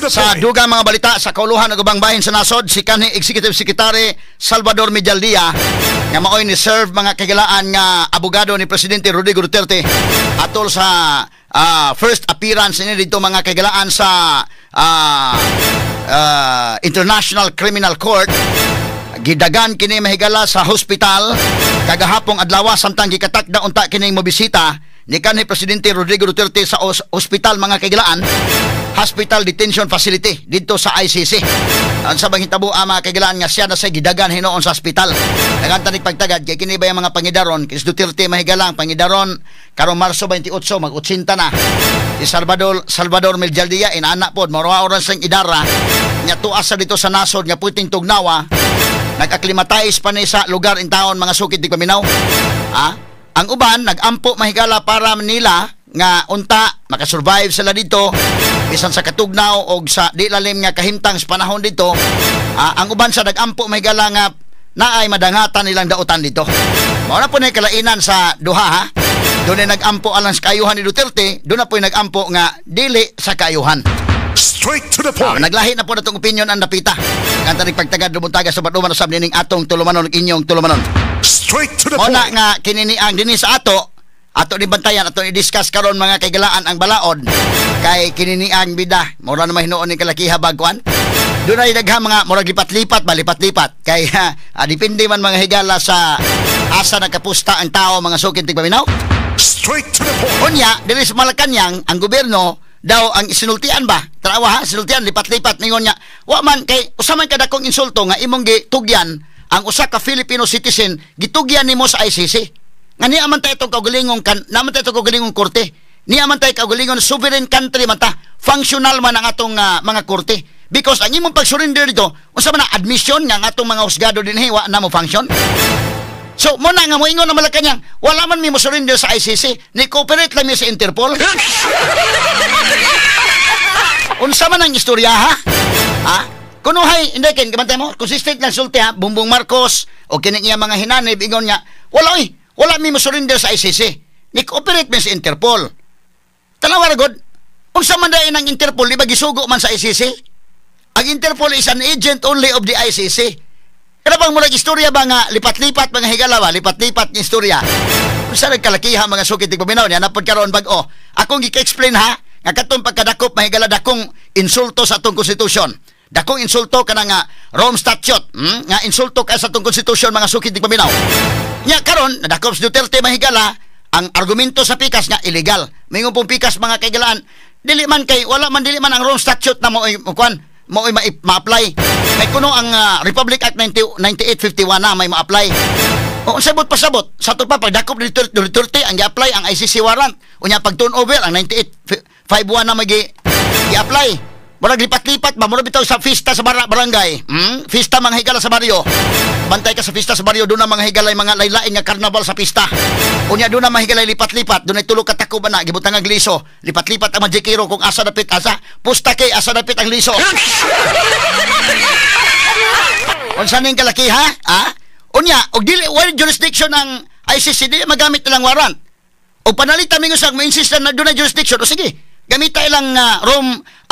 Sa dugang mga balita sa kauluhan ng ubang bahin sa nasod, si kanhi Executive Secretary Salvador Medialdia nga maoy ni serve mga kagilaan nga abogado ni Presidente Rodrigo Duterte atol sa first appearance ni dito mga kagilaan sa International Criminal Court. Gidagan kini mahigala sa hospital kagahapong adlaw samtang gikatakda unta kini mobisita ni kanhi Presidente Rodrigo Duterte sa hospital mga kagilaan, Hospital Detention Facility dito sa ICC. Ang sabang hitabo mga kagilaan nga siya na sa gidagan hinoon sa hospital. Nagantanig pagtagad kay kini ba mga pangidaron kis Duterte mahigalang pangidaron karong Marso 28 mag-80 na. Si Salvador Medialdia inaanak pod mao oras sang idara nya tuas sa dito sa nasod nga puting tugnawa. Nag-acclimatize pa ni sa lugar in taon mga sukid di paminaw. Ang uban nag-ampo mahigala para nila nga unta makasurvive sila dito bisan sa katugnaw o sa di lalim nga kahimtang sa panahon dito. Ang uban sa nag-ampo mahigala nga naay madangatan nilang dautan dito. Mao na po na kalainan sa duha ha. Doon ay nag-ampo alang sa kaayuhan ni Duterte, doon na po ay nag-ampo nga dili sa kaayuhan. Straight to the point. Naglahi na po na itong opinion ang napita. Kanta nagpagtagad dumuntaga sa baduman sa nining atong tulumanon inyong tulumanon. Straight to the point. Muna nga kininiang dinhi sa ato ni bantayan ato i-discuss karon mga kaigalaan ang balaod kay kininiang bida mura na mahinoon ni kalakiha bagkuan. Doon ay daghang mga murag lipat-lipat balipat-lipat kay depende man mga higala sa asa nagkapusta ang tao mga sukid tigpaminaw. Straight to the point. Unya dili sa Malacañang ang gobyerno daw ang isinultian ba? Tarawa ha, sinultian lipat-lipat ningon niya. Wa man kay usa man kada kong insulto nga imong gitugyan ang usa ka Filipino citizen gitugyan nimo sa ICC. Nga niya man tayo itong kaugalingong naman tayo itong kaugalingong korte. Niya man tayo kaugalingong sovereign country man ta. Functional man ang atong mga korte. Because ang imong pag-surrender dito, unsa man na admission nga ang atong mga husgado dinhi wa na mo function. So, mo na nga mo ingon na Malacañang, wala man mi mo surrender sa ICC, ni cooperate lang mi sa Interpol. Unsa man ang istorya ha? Kunuhay, hindi ken kabantay mo, consistent lang sulti ha, Bongbong Marcos o kini niya mga hinanib ingon niya, wala mi mo surrender sa ICC. Ni cooperate mi sa Interpol. Tanawa ra gud. Unsa man dayon ang Interpol, di ba gisugo man sa ICC? Ang Interpol is an agent only of the ICC. Kada bang murag istorya ba nga lipat-lipat mga higala ba, lipat-lipat ng istorya. Unsa nagkalakiha mga sukid tigpaminaw niya napod karon bag-o. Akong gi-explain ha, nga katong pagkadakop mahigala dakong insulto sa atong konstitusyon. Dakong insulto kana nga Rome Statute, nga insulto ka sa atong konstitusyon mga sukid tigpaminaw. Nya karon nadakop si Duterte mahigala ang argumento sa pikas nga illegal. Mingon pong pikas mga kaigalaan, dili man ang Rome Statute na mo ma-apply. Kay kuno ang Republic Act 9851 na may ma-apply. O sabot pasabot sa to pa pagdakop ni Duterte ang gi-apply ang ICC warrant. Unya pag turnover ang 9851 na may gi-apply. Murag lipat-lipat ba murag bitaw sa fiesta sa barangay. Fiesta mga higala sa baryo. Bantay ka sa fiesta sa baryo doon na mga higalay mga laylain nga karnaval sa pista. Unya doon na mga higalay lipat-lipat, doon ay tulo ka takuban na gibutang ang gliso. Lipat-lipat ang majikiro kung asa dapit asa. Pusta kay asa dapit ang liso. Unsa ning kalaki ha? Unya og dili wala jurisdiction ng ICC dili magamit nilang warrant. O panalitan mingo sa ma-insist na doon na jurisdiction. O sige, gamita ilang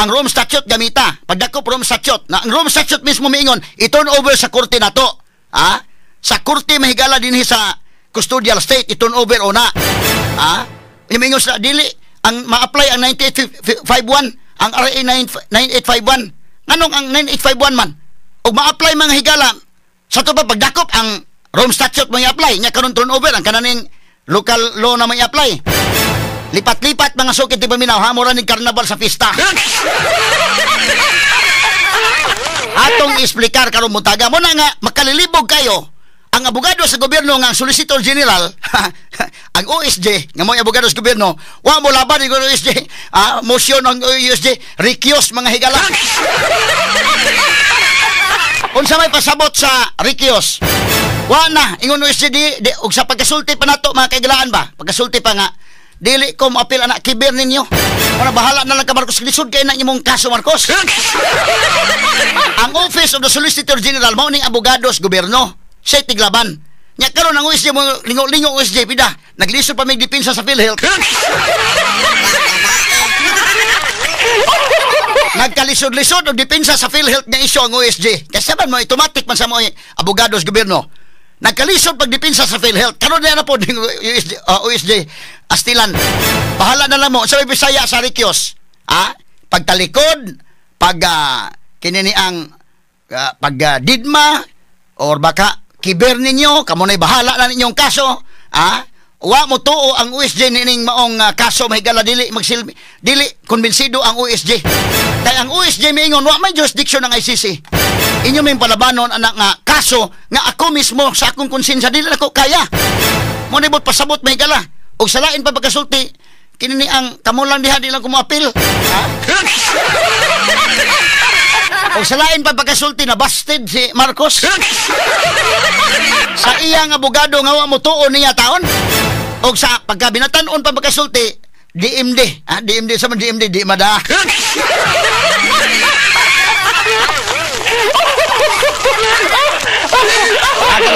Rome Statute gamita. Pagdakop Rome Statute. Na ang Rome Statute mismo miingon i-turn over sa korte nato. Sa korte mahigala dinhi sa custodial state i-turn over o na. Miingon sa dili ang ma-apply ang 9851, ang RA 9851. Nganong ang 9851 man? O ma-apply mga higala sa to pa pagdakop ang Rome Statute mo i-apply nya karon turn over ang kananing local law na may apply. Lipat-lipat mga sukid ti paminaw ha mura ning karnaval sa pista. Atong explicar karon mutaga mo na nga makalilibog kayo ang abogado sa gobyerno nga Solicitor General ang OSJ nga mo abogado sa gobyerno wa mo laban ni OSJ motion ang OSJ rekyos mga higala. Unsa may pasabot sa rekyos wa na ingon OSJ di og sa pagkasulti pa nato mga kaigalaan ba pagkasulti pa nga dili ko mo-appeal anak kiber ninyo. Wala bahala na lang ka Marcos. Lisod kayo na imong kaso Marcos. Ang Office of the Solicitor General mao ning abogado sa gobyerno. Siya tiglaban. Nya karon ang OSJ mo lingo-lingo OSJ pida. Naglisod pa may depensa sa PhilHealth. nagkalisod-lisod og depensa sa PhilHealth nga isyu ang OSG. Kasi man mo automatic man sa mo abogado sa gobyerno. Nagkalisod pag depensa sa PhilHealth. Karon na po ding OSG astilan. Bahala na lang mo sa Bisaya sa Rikyos. Pagtalikod, pag kinini ang didma or baka kiber ninyo, kamo na'y bahala na ninyong kaso. Wa mo tuo ang OSG nining maong kaso mahigala dili magsilbi dili konbensido ang OSG kay ang OSG miingon wa may jurisdiction ng ICC inyo may palabanon anak nga kaso nga ako mismo sa akong konsensya dili nako kaya mo nibot pasabot mahigala og salain pa pagkasulti kinini ang kamo lang diha di lang kumapil og salain pa pagkasulti na busted si Marcos sa iyang abogado nga wa mo tuo niya taon og sa pagkabinatan-on pa magkasulti DMD DMD sa DMD di mada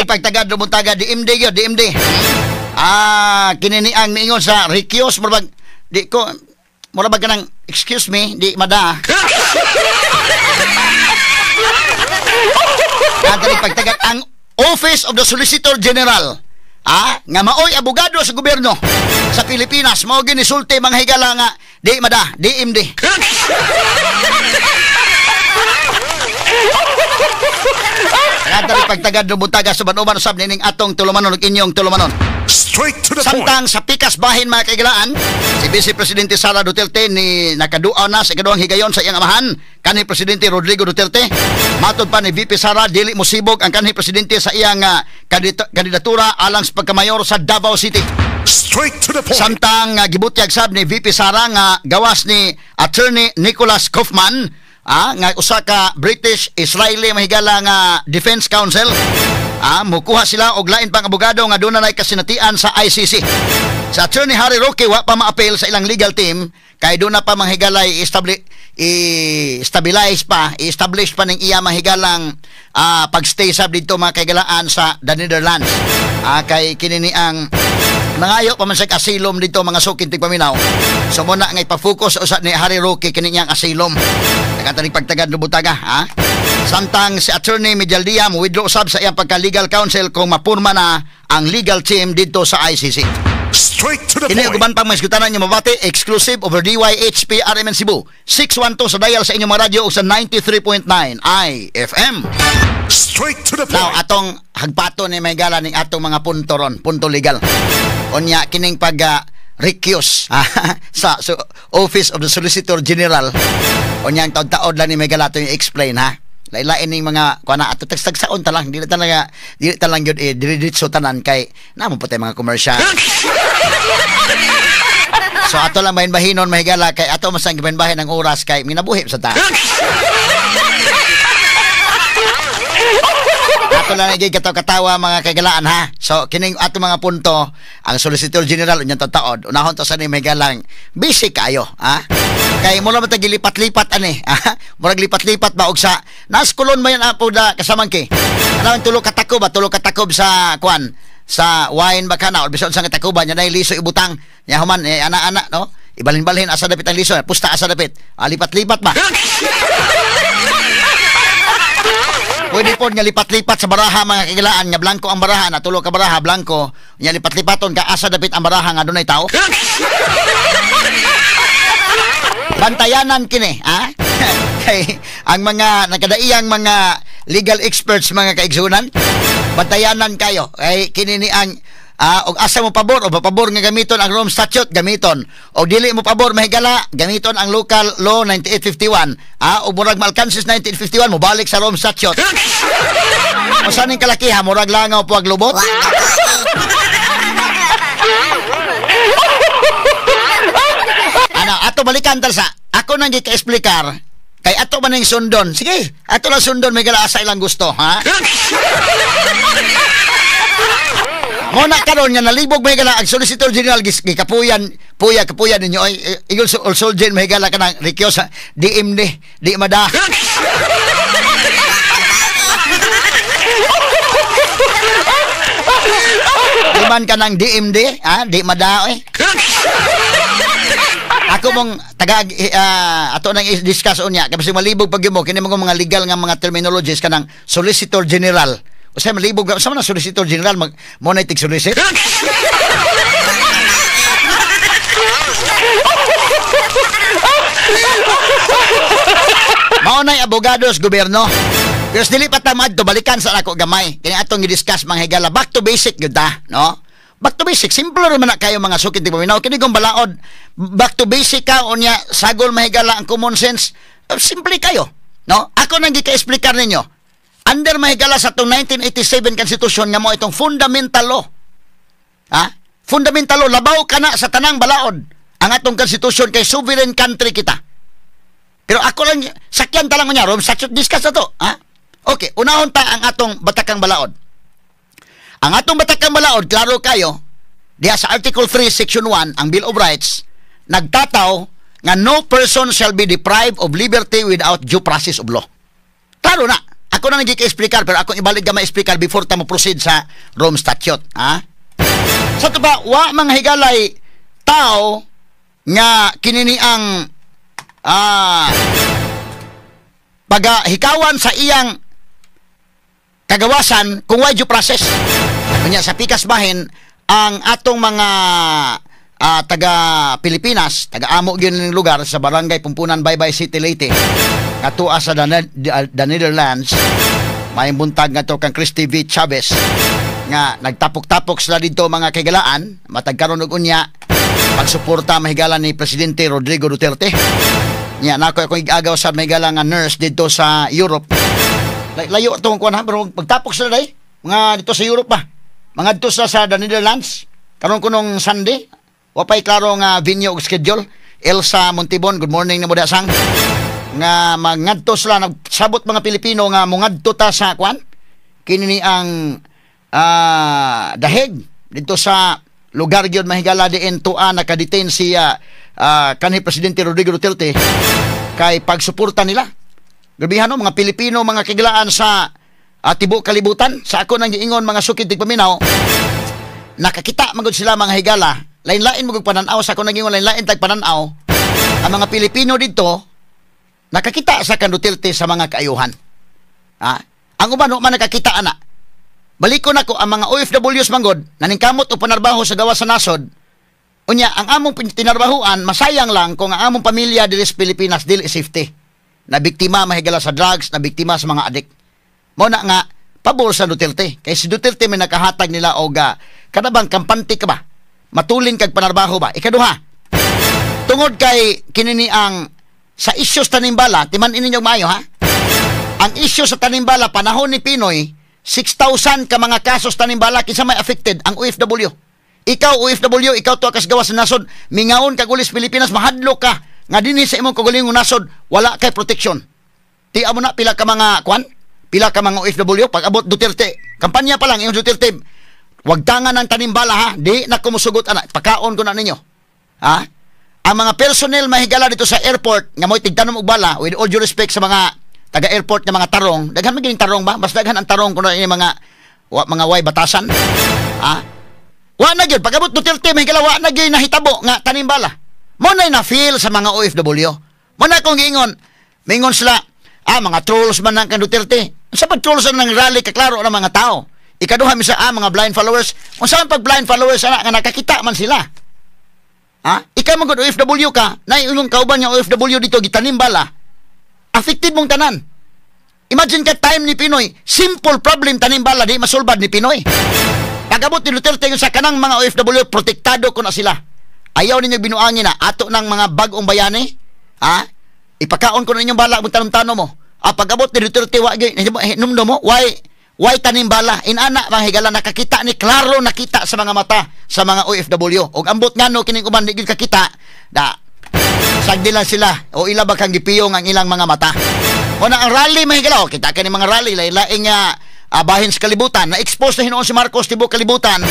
pagtagad rumuntaga DMD gyud DMD kinini ang miingon sa Rikyos murag di ko murag ka nang excuse me di mada pagtagad ang Office of the Solicitor General nga maoy abogado sa gobyerno sa Pilipinas mao ginisulti mga higala nga di mada DMD Katari pagtagad rubuntaga sa banuban usab nining atong tulumanon ug inyong tulumanon. Straight to the point. Samtang sa pikas bahin mga kaigilaan, si Vice Presidente Sara Duterte ni nakadua na sa ikaduhang higayon sa iyang amahan, kanhi Presidente Rodrigo Duterte. Matod pa ni VP Sara dili mosibog ang kanhi presidente sa iyang kandidatura alang sa pagkamayor sa Davao City. Straight to the point. Samtang gibutyag sab ni VP Sara nga gawas ni Attorney Nicholas Kaufman nga usa ka British Israeli mahigala nga Defense Council mukuha sila og lain pang abogado nga dunay kasinatian sa ICC. Sa Attorney Harry Roque wa pa ma-appeal sa ilang legal team kay duna pa mahigalay i-stabilize pa i-establish pa ning iya mahigalang pagstay sab dito mga kaigalaan sa the Netherlands. Kay kinini ang nangayo pa man sa asilom dito mga sukin tig paminaw. So muna nga ipa-focus usa ni Harry Roque kini niyang asilom. Nakatanig pagtagad lubutaga Samtang si Attorney Medialdia mo withdraw usab sa iyang pagka-legal counsel kung mapurma na ang legal team dito sa ICC. Straight to the point. Ini uban pang mga iskutanan niyo mabati exclusive over DYHP RMN Cebu 612 sa dial sa inyong mga radyo o sa 93.9 IFM. Straight to the point. Now atong hagpato ni may gala ning atong mga punto ron, punto legal. Onya kining pag recuse sa Office of the Solicitor General. Onya ang taod-taod lang ni may gala to i-explain lain-lain ning mga kuana ato tagsaon ta lang dili talang gyud diretso tanan kay namo pa tay mga commercial. So ato lang bahin-bahinon mahigala kay ato masang gibahin-bahin ang oras kay minabuhi sa ta. Ato lang naging katawa mga kagalaan So kining ato mga punto ang Solicitor General unyang taod unahon to sa ni mahagalang busy kayo kay mula man tagilipat-lipat murag lipat-lipat ba og sa naskulon mo yan apo da kasamang ki tulog katakob sa kwan sa wine ba kana or bison sa katakuban nya nay liso ibutang nya human ana-ana no ibalhin-balhin asa dapit ang liso pusta asa dapit lipat-lipat ba pwede po nga lipat-lipat sa baraha mga kagilaan nga blanco ang baraha na tulo ka baraha blanco nya lipat-lipaton ka asa dapit ang baraha nga dunay tao bantayanan kini kay ang mga nakadaiyang mga legal experts mga kaigsunan bantayanan kayo kay kini ni ang og asa mo pabor o pabor nga gamiton ang Rome Statute gamiton o dili mo pabor mahigala gamiton ang Local Law 9851 o murag malkansis 1951 mo balik sa Rome Statute o saning kalakiha murag langaw po ag lubot ato balikan talsa ako nang gika-explicar kay ato man ning sundon sige ato lang sundon may gala asa ilang gusto Muna karon nga nalibog may gala ang Solicitor General gikapuyan kapuyan ninyo ay igol soldier may gala kanang Rikyos DMD di mada Diman kanang DMD di mada Ako mong taga ato nang i-discuss unya kasi malibog pag mo kini mga legal nga mga terminologies kanang Solicitor General. Usa malibog sa man Solicitor General mo na tig solicit. Maunay abogados gobyerno. Pero dili pa tamad to balikan sa ako gamay. Kini atong i-discuss mga higala back to basic gyud ta, no? Back to basic, simple naman na kayo mga sukit di paminaw. Kini kung balaod, back to basic ka unya sagol mahigala ang common sense. Simple kayo, no? Ako nang gika-explicar ninyo. Under mahigala sa itong 1987 Constitution nga mo itong fundamental law. Ha? Fundamental law, labaw ka na sa tanang balaod. Ang atong Constitution kay sovereign country kita. Pero ako lang, sakyan talang niya, Rom, statute discuss na to. Ha? Okay, unahon ta ang atong batakang balaod. Ang atong batakang balaod, klaro kayo, diha sa Article 3, Section 1, ang Bill of Rights, nagtataw nga no person shall be deprived of liberty without due process of law. Klaro na. Ako na nagkika-explicar, pero ako ibalik ka ma-explicar before ta mo proceed sa Rome Statute. Ha? Sa ito ba, wa mga higalay tao nga kinini ang paghikawan sa iyang kagawasan kung why due process. Kanya sa pikas bahin ang atong mga taga Pilipinas, taga amo gyud ning lugar sa barangay Pumpunan, Baybay City, Leyte. Katua sa the Netherlands, may buntag nga to kang Christy V. Chavez nga nagtapok-tapok sila dito mga kagalaan, matagkaron og unya pagsuporta mahigala ni Presidente Rodrigo Duterte. Nya nako akong igagaw sa mahigala nga nurse dito sa Europe. Layo tong kuan ha, pero pagtapok sila dai mga dito sa Europe ba. Mga dito sa the Netherlands karon kunong Sunday, wa pay klaro nga venue ug schedule. Elsa Montibon, good morning na mo dasang. Nga mangadto sila nagsabot mga Pilipino nga mongadto ta sa kuan. Kini ang daheg dito sa lugar gyud mahigala diin tuwa nakadetain siya kanhi Presidente Rodrigo Duterte kay pagsuporta nila. Grabihan no mga Pilipino mga kagalaan sa tibuok kalibutan. Sa ako nang giingon mga sukid tig paminaw, nakakita magud sila mga higala. Lain-lain mo pananaw sa ako nang giingon lain-lain tag pananaw. Ang mga Pilipino dito nakakita sa kan Duterte sa mga kaayuhan. Ang uban man nakakita ana. Balikon ako ang mga OFWs manggod naningkamot o panarbaho sa gawas sa nasod. Unya ang among tinarbahuan masayang lang kung ang among pamilya dili sa Pilipinas dili safety. Na biktima mahigala sa drugs, na biktima sa mga adik. Mao na nga pabor sa Duterte. Kay si Duterte may nakahatag nila og kada bang kampante ka ba? Matulin kag panarbaho ba? Ikaduha. Tungod kay kinini ang sa issues tanimbala, timan ininyo maayo ha. Ang issue sa tanimbala panahon ni Pinoy 6,000 ka mga kasos tanimbala kinsa may affected ang OFW. Ikaw OFW, ikaw to kas gawas sa nasod, mingaon kag ulis Pilipinas mahadlok ka nga dinhi sa imong kagalingon nasod wala kay protection. Ti amo na pila ka mga kwan, pila ka mga OFW pag abot Duterte. Kampanya pa lang yung Duterte. Wag tangan ng tanimbala ha, di na kumusugot ana. Pakaon ko na ninyo. Ha? Ang mga personnel mahigala dito sa airport nga mo'y tigtanom og bala with all due respect sa mga taga-airport nga mga tarong, daghan maging tarong ba? Mas daghan ang tarong kuno ini mga way batasan. Ha? Wa na gyud pagabot Duterte mahigala wa na gyud nahitabo nga tanimbala. Mo na na-feel sa mga OFW. Mo na kong giingon, mingon sila, mga trolls man ng Duterte. Sa pag trolls nang rally kaklaro ng mga tao. Ikaduha mi sa mga blind followers. Unsa man pag blind followers ana nga nakakita man sila. Ikaw magod OFW ka, na yung kauban nga OFW dito gitanimbala. Affected mong tanan. Imagine ka time ni Pinoy, simple problem tanimbala di masulbad ni Pinoy. Pagabot ni Duterte sa kanang mga OFW protektado ko na sila. Ayaw ninyo binuangin na ato ng mga bagong bayani. Ipakaon ko na inyong bala mong tanong-tanong mo. Pag-abot ni Duterte numdo mo, why tanimbala? Inana mga higala nakakita ni klaro nakita sa mga mata sa mga OFW. Og ambot ngano kining uban di gid kakita da sagdi lang sila o ila ba kang gipiyong ang ilang mga mata. O na ang rally mga higala, kita kani mga rally lain-lain nga bahin sa kalibutan na expose na hinoon si Marcos tibuok kalibutan.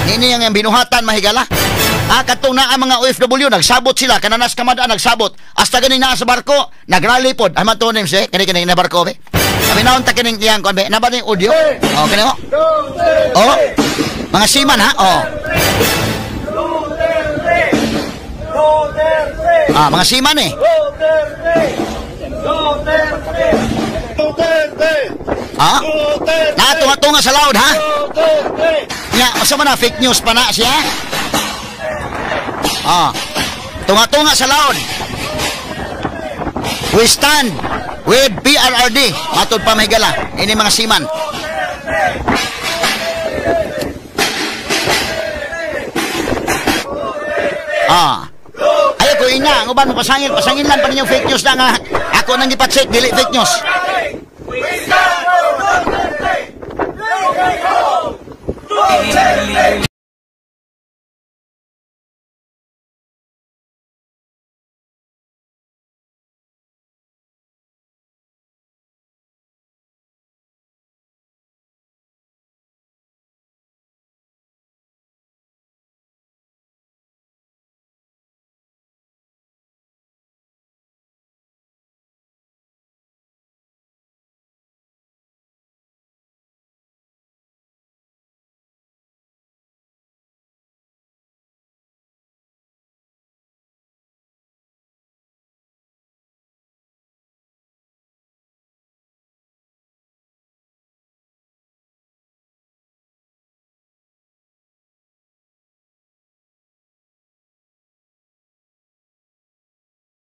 Nini ang binuhatan mahigala. Katong na ang mga OFW nagsabot sila kananas kamadaan nagsabot hasta ganing naa sa barko nagrally pod ay matonim si kani na barko be kami naon ta kining iyang kon be na ba ning audio kani mo mga siman ha Mga seaman eh. Ha? Tunga-tunga sa laod, ha? Masama na, fake news pa na siya? Tunga-tunga sa laod. We stand with PRRD. Matod pa mahigala. Ini mga seaman. Ayaw ko ina. Ang uban mo pasangin lang pa ninyong fake news na nga. Ako nang ipatsik, dili fake news.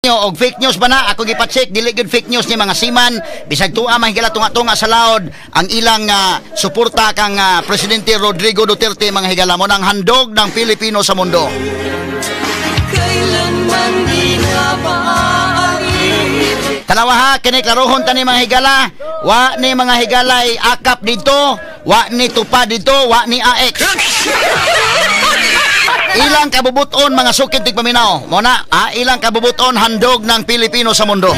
Og fake news ba na? Ako gipatsik, dili good fake news ni mga seaman. Bisag tuwa mahigala tunga-tunga sa laod ang ilang suporta kang Presidente Rodrigo Duterte, mga higala mo ng handog ng Pilipino sa mundo. Tanawa ha, kini klarohon tani mga higala. Wa ni mga higalay akap dito, wa ni tupa dito, wa ni AX. Ilang kabubuton mga sukit tig paminaw. Muna, ilang kabubuton handog ng Pilipino sa mundo.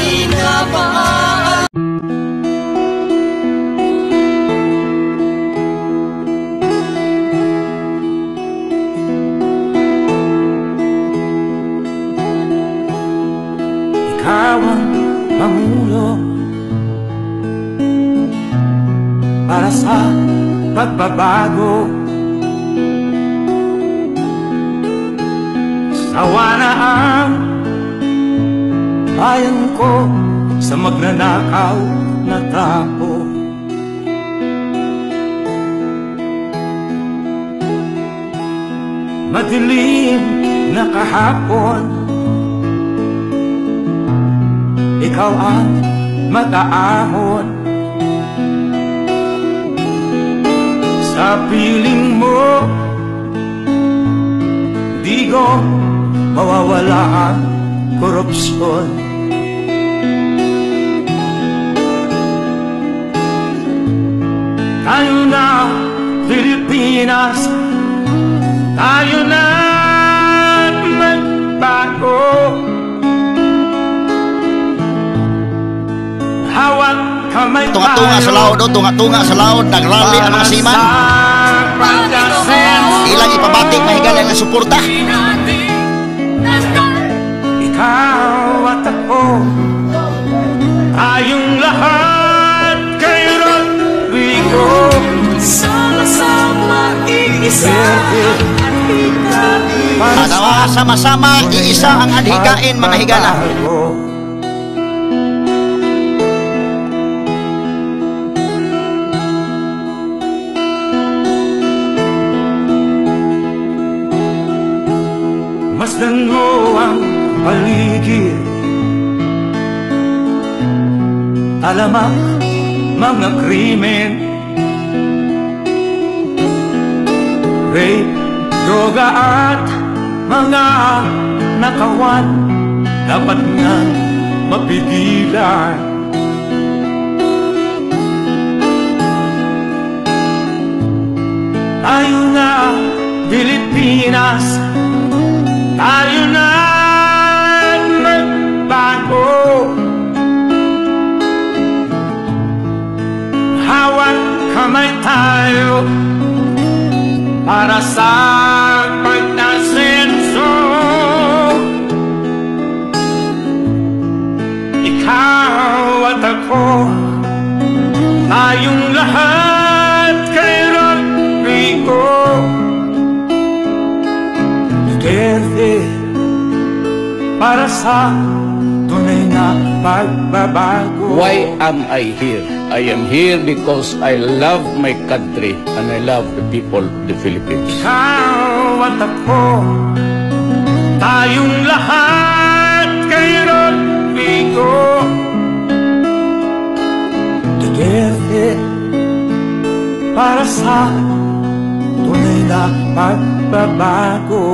Ikaw ang pangulo para sa pagbabago. Sawa na ang bayan ko sa magnanakaw na tao. Madilim na kahapon, ikaw ang mag-aahon. Sa piling mo, di ko mawawala ang korupsyon. Tayo na, Pilipinas, tayo na magbago. Hawak kamay tayo. Tunga-tunga sa laod, tunga-tunga sa laod. Nagrally ang mga seaman. Ilang ipabatik mahigala ng suporta. Ikaw at ako, tayong lahat kay Rodrigo. Sama-sama iisa ang adhikain. Sama-sama iisa ang adhikain, mga higala. Masdan mo ang paligid, alamak mga krimen, rape, droga at mga nakawan, dapat nga mapigilan. Tayo na, Pilipinas, tayo na magbago. Hawak kamay tayo para sa pagtasenso. Ikaw at ako, tayong lahat kay Rodrigo Duterte. para sa tunay na pagbabago. Why am I here? I am here because I love my country and I love the people of the Philippines. Ikaw at ako, tayong lahat kay Rodrigo. Together, para sa tunay na pagbabago.